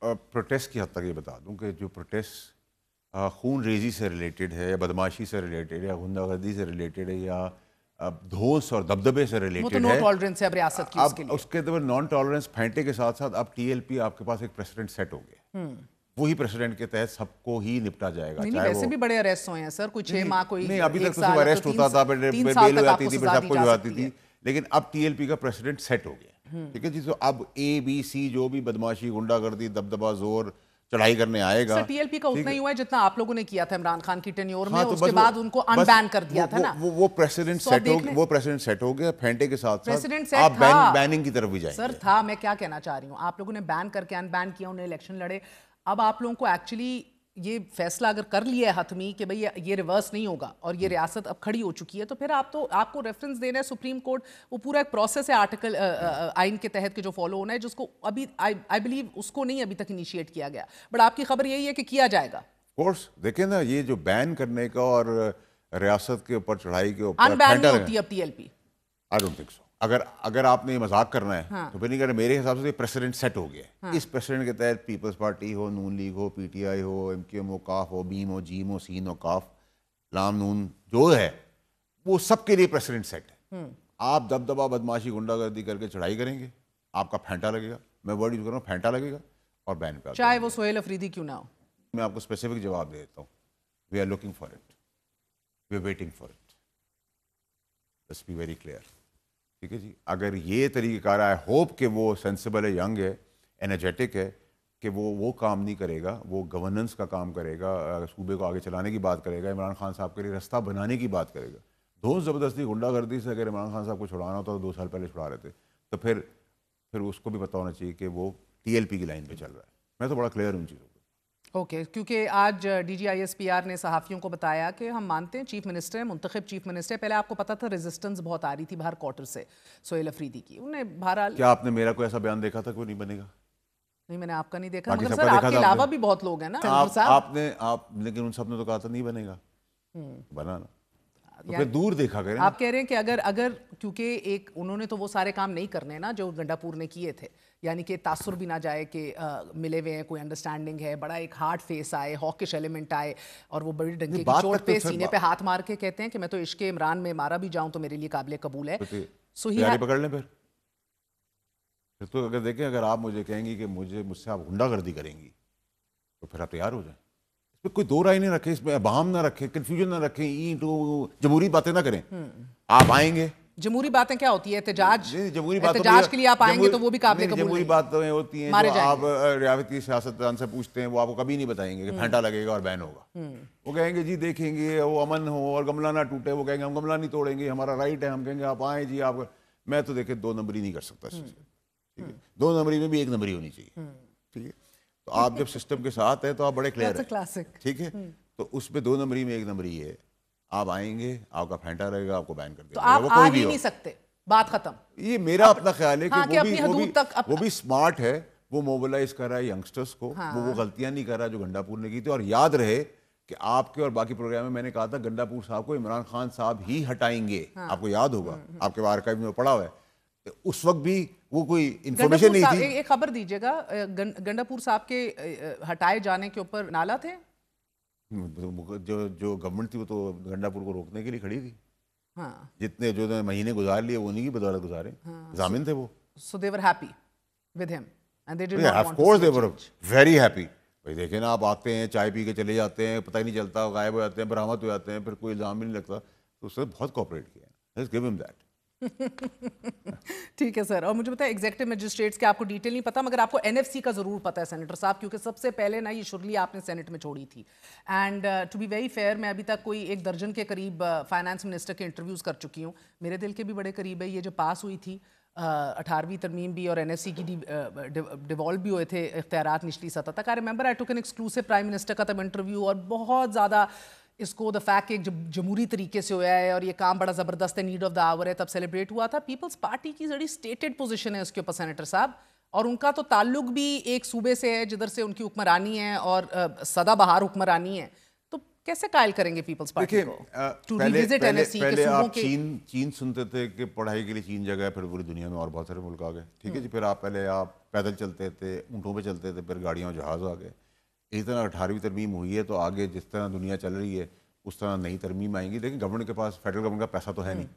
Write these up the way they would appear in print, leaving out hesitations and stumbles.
Protest کی حد تک یہ بتا دوں کہ جو پروٹیسٹ خون ریزی سے ریلیٹڈ ہے یا بدماشی سے ریلیٹڈ ہے یا غنڈہ گردی سے ریلیٹڈ ہے یا دھوس اور دبدبے سے ریلیٹڈ ہے، نو ٹالرنس ہے اب ریاست کی اس کے لیے. اس کے اندر نان ٹالرنس پھینٹے کے ساتھ ساتھ اب ٹی ایل پی آپ کے پاس ایک پریسیڈنٹ سیٹ ہو گیا، وہی پریسیڈنٹ کے تحت سب کو ہی نپٹا جائے گا. نہیں ویسے بھی بڑے اریسٹ ہوئے ہیں سر، کوئی 6 ماہ کوئی نہیں، ابھی تک تو صرف اریسٹ ہوتا تھا، پھر بیل ہو جاتی تھی، پھر سب کچھ ہو جاتی تھی، لیکن اب ٹی ایل پی کا پریسیڈنٹ سیٹ ہو گیا. ٹھیک ہے جی. تو اب اے بی سی جو بھی بدماشی غنڈہ گردی دبدبہ زور چڑھائی کرنے آئے گا. ٹی ایل پی کا اتنا ہی ہوا ہے جتنا آپ لوگوں نے کیا تھا عمران خان کی ٹینیور میں، اس کے بعد ان کو ان بین کر دیا تھا نا. وہ پریسیڈنٹ سیٹ ہو گیا پھینٹے کے ساتھ ساتھ آپ بیننگ کی طرف بھی جائیں گے. سر تھا، میں کیا کہنا چاہ رہی ہوں، آپ لوگوں نے بین کر کے ان بین کیا، انہیں الیکشن لڑے. اب آپ لوگوں کو ایکچولی یہ فیصلہ اگر کر لیا ہے حتمی کہ بھئی یہ ریورس نہیں ہوگا اور یہ ریاست اب کھڑی ہو چکی ہے، تو پھر آپ کو ریفرنس دینا ہے سپریم کورٹ. وہ پورا ایک پروسیس ہے آرٹیکل آئین کے تحت کہ جو فالو ہونا ہے، جس کو ابھی آئی بلیو اس کو نہیں ابھی تک انیشیٹ کیا گیا، بٹ آپ کی خبر یہی ہے کہ کیا جائے گا. کورس دیکھیں نا، یہ جو بین کرنے کا اور ریاست کے اوپر چڑھائی کے اوپر ان بین نہیں ہوتی اب T L P. I don't think so. اگر آپ نے یہ مذاق کرنا ہے تو پھر نہیں کرنا. میرے حساب سے پریسیڈنٹ سیٹ ہو گیا ہے. اس پریسیڈنٹ کے تحت پیپلز پارٹی ہو، نون لیگ ہو، پی ٹی آئی ہو، ایم کیو ایم ہو، کاف ہو، بیم ہو، جیم ہو، سین ہو، کاف، لام نون جو ہے وہ سب کے لیے پریسیڈنٹ سیٹ ہے. آپ دبدبا بدماشی غنڈہ گردی کر کے چڑھائی کریں گے، آپ کا پھینٹا لگے گا. میں ورڈ یوز کر رہا ہوں، پھینٹا لگے گا اور بین پہ چاہے وہ سہیل افریدی کیوں نہ ہو. میں آپ کو اسپیسیفک جواب دے دیتا ہوں. We are looking for it, we are waiting for it. Let's be very clear. ٹھیک ہے جی. اگر یہ طریقہ کار ہے، ہوپ کہ وہ سینسیبل ہے، ینگ ہے، انرجیٹک ہے، کہ وہ کام نہیں کرے گا، وہ گورننس کا کام کرے گا، صوبے کو آگے چلانے کی بات کرے گا، عمران خان صاحب کے لیے رستہ بنانے کی بات کرے گا. دھوس زبردستی غنڈہ گردی سے اگر عمران خان صاحب کو چھڑانا ہوتا تو 2 سال پہلے چھڑا رہے تھے. تو پھر اس کو بھی پتہ ہونا چاہیے کہ وہ ٹی ایل پی کی لائن پہ چل رہا ہے. میں تو بڑا کلیئر ہوں چیزوں. اوکے، کیونکہ آج D G I S P R نے صحافیوں کو بتایا کہ ہم مانتے ہیں چیف منسٹر ہیں، منتخب چیف منسٹر. پہلے آپ کو پتا تھا ریزسٹنس بہت آ رہی تھی باہر کوارٹر سے سہیل افریدی کی. انہیں بہرحال کیا آپ نے میرا کوئی ایسا بیان دیکھا تھا کہ وہ نہیں بنے گا؟ نہیں، میں نے آپ کا نہیں دیکھا، مگر سر آپ کے علاوہ بھی بہت لوگ ہیں نا آپ نے لیکن ان سب نے تو کہا تھا نہیں بنے گا. بنا نا، تو پھر دور دیکھا کریں. آپ کہہ رہے ہیں کہ اگر کیونکہ ایک انہوں نے تو وہ سارے کام نہیں کرنے نا جو گنڈا پور نے کیے تھے، یعنی کہ تاثر بھی نہ جائے کہ ملے ہوئے ہیں، کوئی انڈرسٹینڈنگ ہے، بڑا ایک ہارڈ فیس آئے، ہاکش ایلیمنٹ آئے، اور وہ بڑی ڈنکے کی چوٹ پہ سینے پہ ہاتھ مار کے کہتے ہیں کہ میں تو عشق عمران میں مارا بھی جاؤں تو میرے لیے قابل قبول ہے. تیاری پکڑ لیں. پھر تو اگر دیکھیں، اگر آپ مجھے کہیں گی کہ مجھ سے آپ غنڈہ گردی کریں گی تو پھر آپ تیار ہو جائیں. اس پہ کوئی دو رائے نہیں رکھیں، اس میں ابہام نہ رکھیں، کنفیوژن نہ رکھیں، جمہوری باتیں نہ کریں. آپ آئیں گے، جمہوری باتیں کیا ہوتی ہے؟ احتجاج کے لیے آپ آئیں گے تو وہ بھی قابل قبول نہیں. جمہوری باتیں ہوتی ہیں جو آپ ریاستی سیاستدان سے پوچھتے ہیں، وہ آپ کو کبھی نہیں بتائیں گے کہ پھینٹا لگے گا اور بین ہوگا. وہ کہیں گے جی دیکھیں گے وہ امن ہو اور گملہ نہ ٹوٹے. وہ کہیں گے ہم گملہ نہیں توڑیں گے، ہمارا رائٹ ہے. ہم کہیں گے آپ آئیں جی. آپ میں تو دیکھیں 2 نمبری نہیں کر سکتا. ٹھیک ہے، 2 نمبری میں بھی 1 نمبری ہونی چاہیے. ٹھیک ہے، تو آپ جب سسٹم کے ساتھ ہیں تو آپ بڑے کلیئر ہیں. ٹھیک ہے، تو اس پہ 2 نمبری میں 1 نمبری ہے. آپ آئیں گے، آپ کا پھینٹا رہے گا، آپ کو بین کر دیں گے. تو آپ آ ہی نہیں سکتے، بات ختم. یہ میرا اپنا خیال ہے کہ وہ بھی اسمارٹ ہے، وہ موبلائز کر رہا ہے ینگسٹرز کو. وہ غلطیاں نہیں کر رہا جو گنڈا پور نے کی تھی. اور یاد رہے کہ آپ کے اور باقی پروگرام میں نے کہا تھا گنڈا پور صاحب کو عمران خان صاحب ہی ہٹائیں گے. آپ کو یاد ہوگا، آپ کے آرکائیو میں پڑا ہوا ہے. اس وقت بھی وہ کوئی انفارمیشن نہیں تھی. ایک خبر دیجیے گا، گنڈا پور صاحب کے ہٹائے جانے کے اوپر نالا تھے. جو گورنمنٹ تھی وہ تو گنڈا پور کو روکنے کے لیے کھڑی تھی. جتنے جو مہینے گزار لیے وہ انہیں کی بدولت گزارے، ضامن تھے وہ. So they were happy with him and they did not want of course to they were very happy. بھائی دیکھیں نا، آپ آتے ہیں چائے پی کے چلے جاتے ہیں، پتہ ہی نہیں چلتا، غائب ہو جاتے ہیں، برآمد ہو جاتے ہیں، پھر کوئی الزام بھی نہیں لگتا. تو اس نے بہت کوآپریٹ کیا. Let's give him that. ٹھیک ہے سر. اور مجھے پتا ہے ایگزیکٹو مجسٹریٹس کے آپ کو ڈیٹیل نہیں پتا، مگر آپ کو این ایف سی کا ضرور پتا ہے سینیٹر صاحب، کیونکہ سب سے پہلے نا یہ شرلی آپ نے سینٹ میں چھوڑی تھی. And to be very fair, میں ابھی تک کوئی 1 درجن کے قریب فائنانس منسٹر کے انٹرویوز کر چکی ہوں. میرے دل کے بھی بڑے قریب ہے. یہ جو پاس ہوئی تھی 18ویں ترمیم بھی اور این ایف سی کی ڈیوالو بھی ہوئے تھے اختیارات نچلی سطح تک. آئی ریمبر آئی ٹوک این ایکسکلوسو پرائم منسٹر کا تب انٹرویو، اور بہت زیادہ اس کو دا فیکٹ کہ جمہوری طریقے سے ہوا ہے اور یہ کام بڑا زبردست ہے، نیڈ آف دا آور ہے، تب سیلیبریٹ ہوا تھا. پیپلز پارٹی کی بڑی اسٹیٹڈ پوزیشن ہے اس کے اوپر سینیٹر صاحب، اور ان کا تو تعلق بھی ایک صوبے سے ہے جدھر سے ان کی حکمرانی ہے اور سدا بہار حکمرانی ہے. تو کیسے قائل کریں گے پیپلز پارٹی کو ٹو ریوزٹ NFC کے پہلے صوبوں آپ کے؟ چین سنتے تھے کہ پڑھائی کے لیے چین جگہ ہے, پھر پوری دنیا میں اور بہت سارے ملک آ گئے, ٹھیک ہے جی. پھر پہلے آپ پیدل چلتے تھے, اونٹوں پہ چلتے تھے, پھر گاڑیاں جہاز آ گئے. اسی طرح 18ویں ترمیم ہوئی ہے, تو آگے جس طرح دنیا چل رہی ہے اس طرح نئی ترمیم آئیں گی. لیکن گورنمنٹ کے پاس, فیڈرل گورنمنٹ کا پیسہ تو ہے نہیں,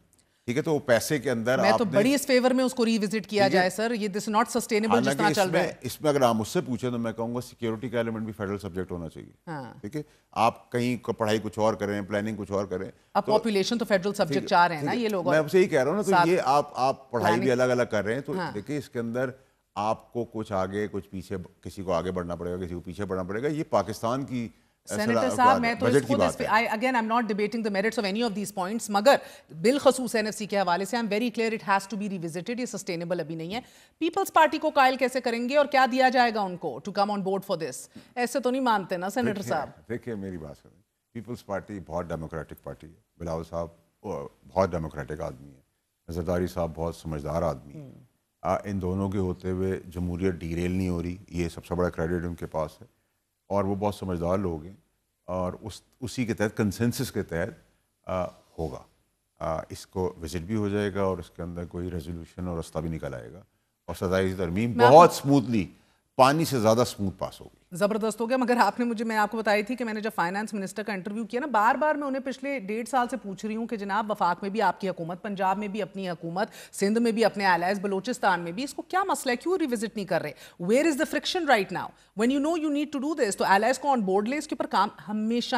ٹھیک ہے, تو وہ پیسے کے اندر میں تو بڑی اس فیور میں اس کو ریوزٹ کیا جائے سر, یہ دس ناٹ سسٹینیبل جس طرح چل رہا ہے. اس میں اگر آپ مجھ سے پوچھیں تو میں کہوں گا سیکیورٹی کا ایلیمنٹ بھی فیڈرل سبجیکٹ ہونا چاہیے, ٹھیک ہے. آپ کہیں پڑھائی کچھ اور کریں, پلاننگ کچھ اور کریں. اب پاپولیشن تو فیڈرل سبجیکٹ چاہ رہے ہیں نا یہ لوگ, میں آپ سے یہی کہہ رہا ہوں نا, تو یہ آپ پڑھائی بھی الگ الگ کر رہے ہیں. تو دیکھیں اس کے اندر آپ کو کچھ آگے کچھ پیچھے, کسی کو آگے بڑھنا پڑے گا, کسی کو پیچھے بڑھنا پڑے گا. یہ پاکستان کی سینیٹر صاحب, میں تو اس کو again I am not debating the merits of any of these points, مگر بالخصوص NFC کے حوالے سے I am very clear it has to be revisited. یہ سسٹینیبل ابھی نہیں ہے. پیپلز پارٹی کو قائل کیسے کریں گے اور کیا دیا جائے گا ان کو to come on board for this? ایسے تو نہیں مانتے نا سینیٹر صاحب. دیکھیے میری بات سنیں, پیپلز پارٹی بہت ڈیموکریٹک پارٹی ہے. بلاول صاحب بہت ڈیموکریٹک آدمی ہے, زرداری صاحب بہت سمجھدار آدمی ہے. ان دونوں کے ہوتے ہوئے جمہوریت ڈیریل نہیں ہو رہی, یہ سب سے بڑا کریڈٹ ان کے پاس ہے. اور وہ بہت سمجھدار لوگ ہیں, اور اسی کے تحت کنسنسس کے تحت ہوگا. اس کو وزٹ بھی ہو جائے گا, اور اس کے اندر کوئی ریزولوشن اور رستہ بھی نکل آئے گا, اور سزائی ترمیم بہت سموتھلی, پانی سے زیادہ سموتھ پاس ہوگی. زبردست ہو گیا. مگر آپ نے میں آپ کو بتائی تھی کہ میں نے جب فائنانس منسٹر کا انٹرویو کیا نا, بار بار میں انہیں پچھلے 1.5 سال سے پوچھ رہی ہوں کہ جناب وفاق میں بھی آپ کی حکومت, پنجاب میں بھی اپنی حکومت, سندھ میں بھی اپنے الائز, بلوچستان میں بھی, اس کو کیا مسئلہ ہے, کیوں ریوزٹ نہیں کر رہے؟ Where is the friction right now when you know you need to do this? تو الائز کو آن بورڈ لے. اس کے اوپر کام ہمیشہ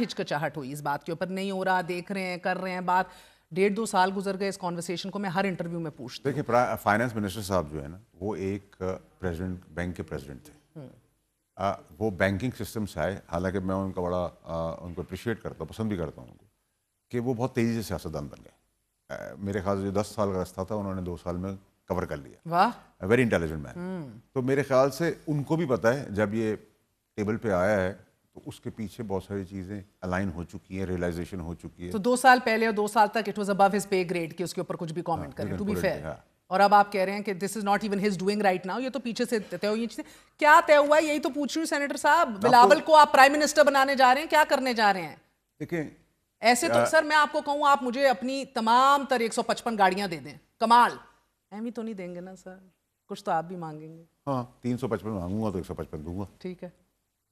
ہچکچاہٹ ہوئی اس بات کے اوپر, نہیں ہو رہا, دیکھ رہے ہیں, کر رہے ہیں بات. 1.5-2 سال گزر گئے اس کانورسیشن کو, میں ہر انٹرویو میں پوچھتی ہوں. دیکھیں فائنانس منسٹر صاحب جو ہے نا, وہ ایک پریزیڈنٹ, بینک کے پریزیڈنٹ تھے. وہ بینکنگ سسٹم سے آئے, حالانکہ میں ان کا بڑا ان کو اپریشیٹ کرتا ہوں, پسند بھی کرتا ہوں ان کو, کہ وہ بہت تیزی سے سیاستدان بن گئے. میرے خیال سے جو 10 سال کا راستہ تھا انہوں نے 2 سال میں کور کر لیا. واہ, ویری انٹیلیجنٹ مین. تو میرے خیال سے ان کو بھی پتہ ہے جب یہ ٹیبل پہ آیا ہے تو اس کے پیچھے بہت ساری چیزیں الائن ہو چکی ہیں, ریئلائزیشن ہو چکی ہے. تو 2 سال پہلے اور 2 سال تک it was about his pay grade کہ اس کے اوپر کچھ بھی کامنٹ کریں, ٹو بی فیئر. اور اب آپ کہہ رہے ہیں کہ this is not even his doing right now, یہ تو پیچھے سے طے ہوئی چیزیں. کیا طے ہوا ہے یہی تو پوچھ رہی ہوں سینیٹر صاحب. بلاول کو آپ پرائم منسٹر بنانے جا رہے ہیں, کیا کرنے جا رہے ہیں؟ دیکھیں ایسے تو سر میں آپ کو کہوں آپ مجھے اپنی تمام تر 155 گاڑیاں دے دیں, کمال. اہمی تو نہیں دیں گے نا سر, کچھ تو آپ بھی مانگیں گے. ہاں 355 مانگوں گا تو 155 دوں گا. ٹھیک ہے,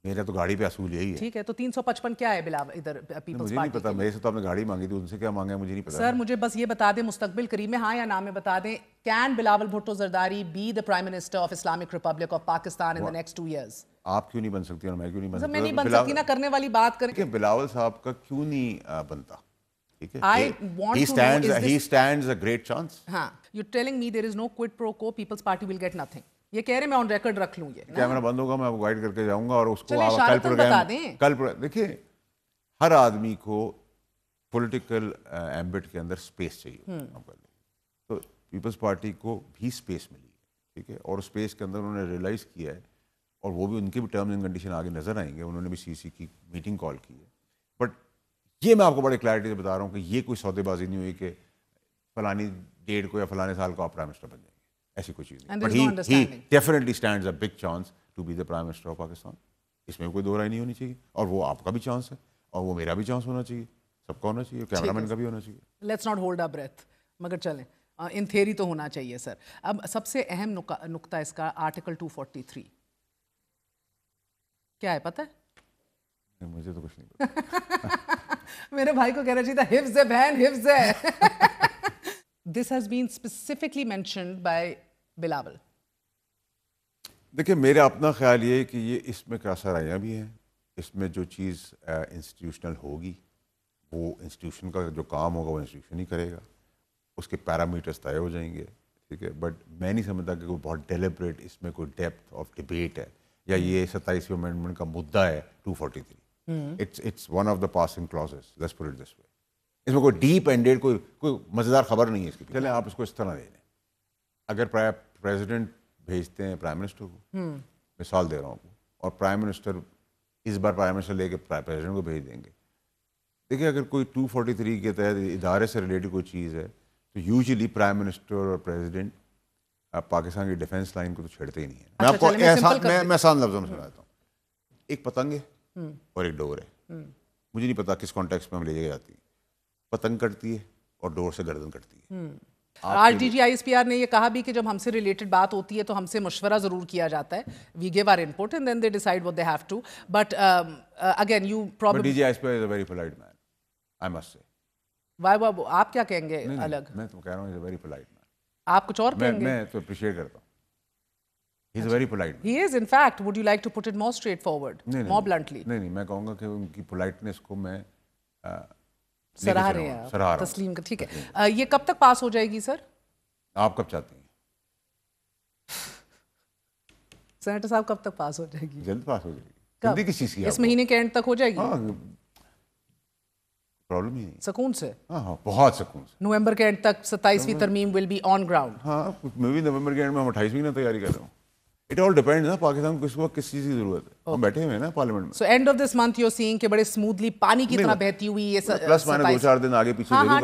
میرا تو گاڑی پہ اصول یہی ہے. ٹھیک ہے, تو 355 کیا ہے بلاول ادھر پیپلز مجھے نہیں پارٹی پتا, میرے سے تو آپ نے گاڑی مانگی تھی, ان سے کیا مانگا ہے مجھے نہیں پتا. سر مجھے بس یہ بتا دیں مستقبل قریب میں, ہاں یا نہ میں بتا دیں, can Bilawal Bhutto Zardari be the prime minister of Islamic Republic of Pakistan in the next 2 years؟ آپ کیوں نہیں بن سکتی اور میں کیوں نہیں بن سکتی؟ میں نہیں بن سکتی نا, کرنے والی بات کر کے. بلاول صاحب کا کیوں نہیں بنتا؟ ٹھیک ہے, I want to know, is this... he stands a great chance. ہاں, you're telling me there is no quid pro quo, People's Party will get nothing. یہ کہہ رہے میں آن ریکارڈ رکھ لوں. یہ کیمرہ بند ہوگا, میں آپ کو گائیڈ کر کے جاؤں گا, اور اس کو آپ دیکھیں ہر آدمی کو پولیٹیکل ایمبٹ کے اندر اسپیس چاہیے. تو پیپلز پارٹی کو بھی اسپیس ملی ہے, ٹھیک ہے, اور اسپیس کے اندر انہوں نے ریئلائز کیا ہے, اور وہ بھی ان کے بھی ٹرمز اینڈ کنڈیشن آگے نظر آئیں گے. انہوں نے بھی CC کی میٹنگ کال کی ہے. بٹ یہ میں آپ کو بڑے کلیئرٹی سے بتا رہا ہوں کہ یہ کوئی سودے بازی نہیں ہوئی کہ فلانی ڈیٹ کو یا فلانے سال کو آپ پرائم منسٹر بن جائیں گے, ایسی کوئی چیز نہیں. But he definitely stands a big chance to be the prime minister of Pakistan. اس میں کوئی دو رائے نہیں ہونی چاہیے, اور وہ آپ کا بھی چانس ہے, اور وہ میرا بھی چانس ہونا چاہیے, سب کا ہونا چاہیے, کیمرہ مین کا بھی ہونا چاہیے. Let's not hold up breath, مگر چلیں ان تھیوری تو ہونا چاہیے سر. اب سب سے اہم نقطہ اس کا آرٹیکل 243 کیا ہے پتہ ہے؟ مجھے تو کچھ نہیں پتا. میرے بھائی کو کہنا چاہیے تھا حفظ ہے بہن, حفظ ہے. This has been specifically mentioned by Bilawal. دیکھیں میرا اپنا خیال یہ ہے کہ یہ اس میں کاسرائیاں بھی ہیں. اس میں جو چیز انسٹیٹیوشنل ہوگی وہ انسٹیٹیوشن کا جو کام ہوگا وہ انسٹیٹیوشن ہی کرے گا, اس کے پیرامیٹرز طے ہو جائیں گے, ٹھیک ہے. بٹ میں نہیں سمجھتا کہ کوئی بہت ڈیلیبریٹ اس میں کوئی ڈیپتھ آف ڈبیٹ ہے, یا یہ 27ویں امینڈمنٹ کا مدعا ہے 243. It's one of the passing clauses, let's put it this way. اس میں کوئی ڈیپ اینڈیڈ کوئی مزیدار خبر نہیں ہے اس کی. چلیں آپ اس کو اس طرح لے لیں, اگر پریزیڈنٹ بھیجتے ہیں پرائم منسٹر کو, مثال دے رہا ہوں, اور پرائم منسٹر اس بار پرائم منسٹر لے کے پریزیڈنٹ کو بھیج دیں گے. دیکھیں اگر کوئی 243 کے تحت ادارے سے ریلیٹڈ کوئی چیز ہے تو یوزلی پرائم منسٹر اور پریزیڈنٹ پاکستان کی ڈیفینس لائن کو تو چھیڑتے ہی نہیں ہے. میں آپ کو میں آسان لفظوں میں سناتا ہوں. ایک پتنگ ہے, اور ایک ڈور ہے. مجھے نہیں پتا کس کانٹیکس میں ہم لے جاتی ہے. پتنگ کٹتی ہے اور ڈور سے گردن کٹتی ہے. آر D G I S P R نے یہ کہا بھی کہ جب ہم سے ریلیٹڈ بات ہوتی ہے تو ہم سے مشورہ ضرور کیا جاتا ہے. We give our input and then they decide what they have to. But again you probably DGISP is a very polite man, I must say. Why آپ کیا کہیں گے الگ؟ میں تو کہہ رہا ہوں he's a very polite man. آپ کچھ اور کہیں گے؟ میں تو اپریشیٹ کرتا ہوں. He's a very polite man. He is, in fact. Would you like to put it more straightforward, more bluntly? نہیں میں کہوں گا کہ ان کی politeness کو میں سراہ رہے ہیں تسلیم کا. ٹھیک ہے. یہ کب تک پاس ہو جائے گی سر؟ آپ کب چاہتی ہیں؟ سینیٹر صاحب کب تک پاس ہو جائے گی؟ جلد پاس ہو جائے گی. جلدی کس چیز کی؟ اس مہینے کے اینڈ تک ہو جائے گی؟ ہاں پرابلم ہی نہیں. سکون سے؟ ہاں بہت سکون سے. نومبر کے اینڈ تک 27ویں ترمیم ول بی آن گراؤنڈ. ہاں میں بھی نومبر کے اینڈ میں ہم 28ویں نا تیاری کر رہا ہوں. اٹ آل ڈیپینڈ نا پاکستان کو کس وقت کس چیز کی ضرورت ہے. ہم بیٹھے ہوئے ہیں نا پارلیمنٹ میں. So end of this month you are seeing کہ بڑے اسموتھلی پانی کی طرح بہتی ہوئی یہ پلس مائنس 2-4 دن آگے پیچھے ضرور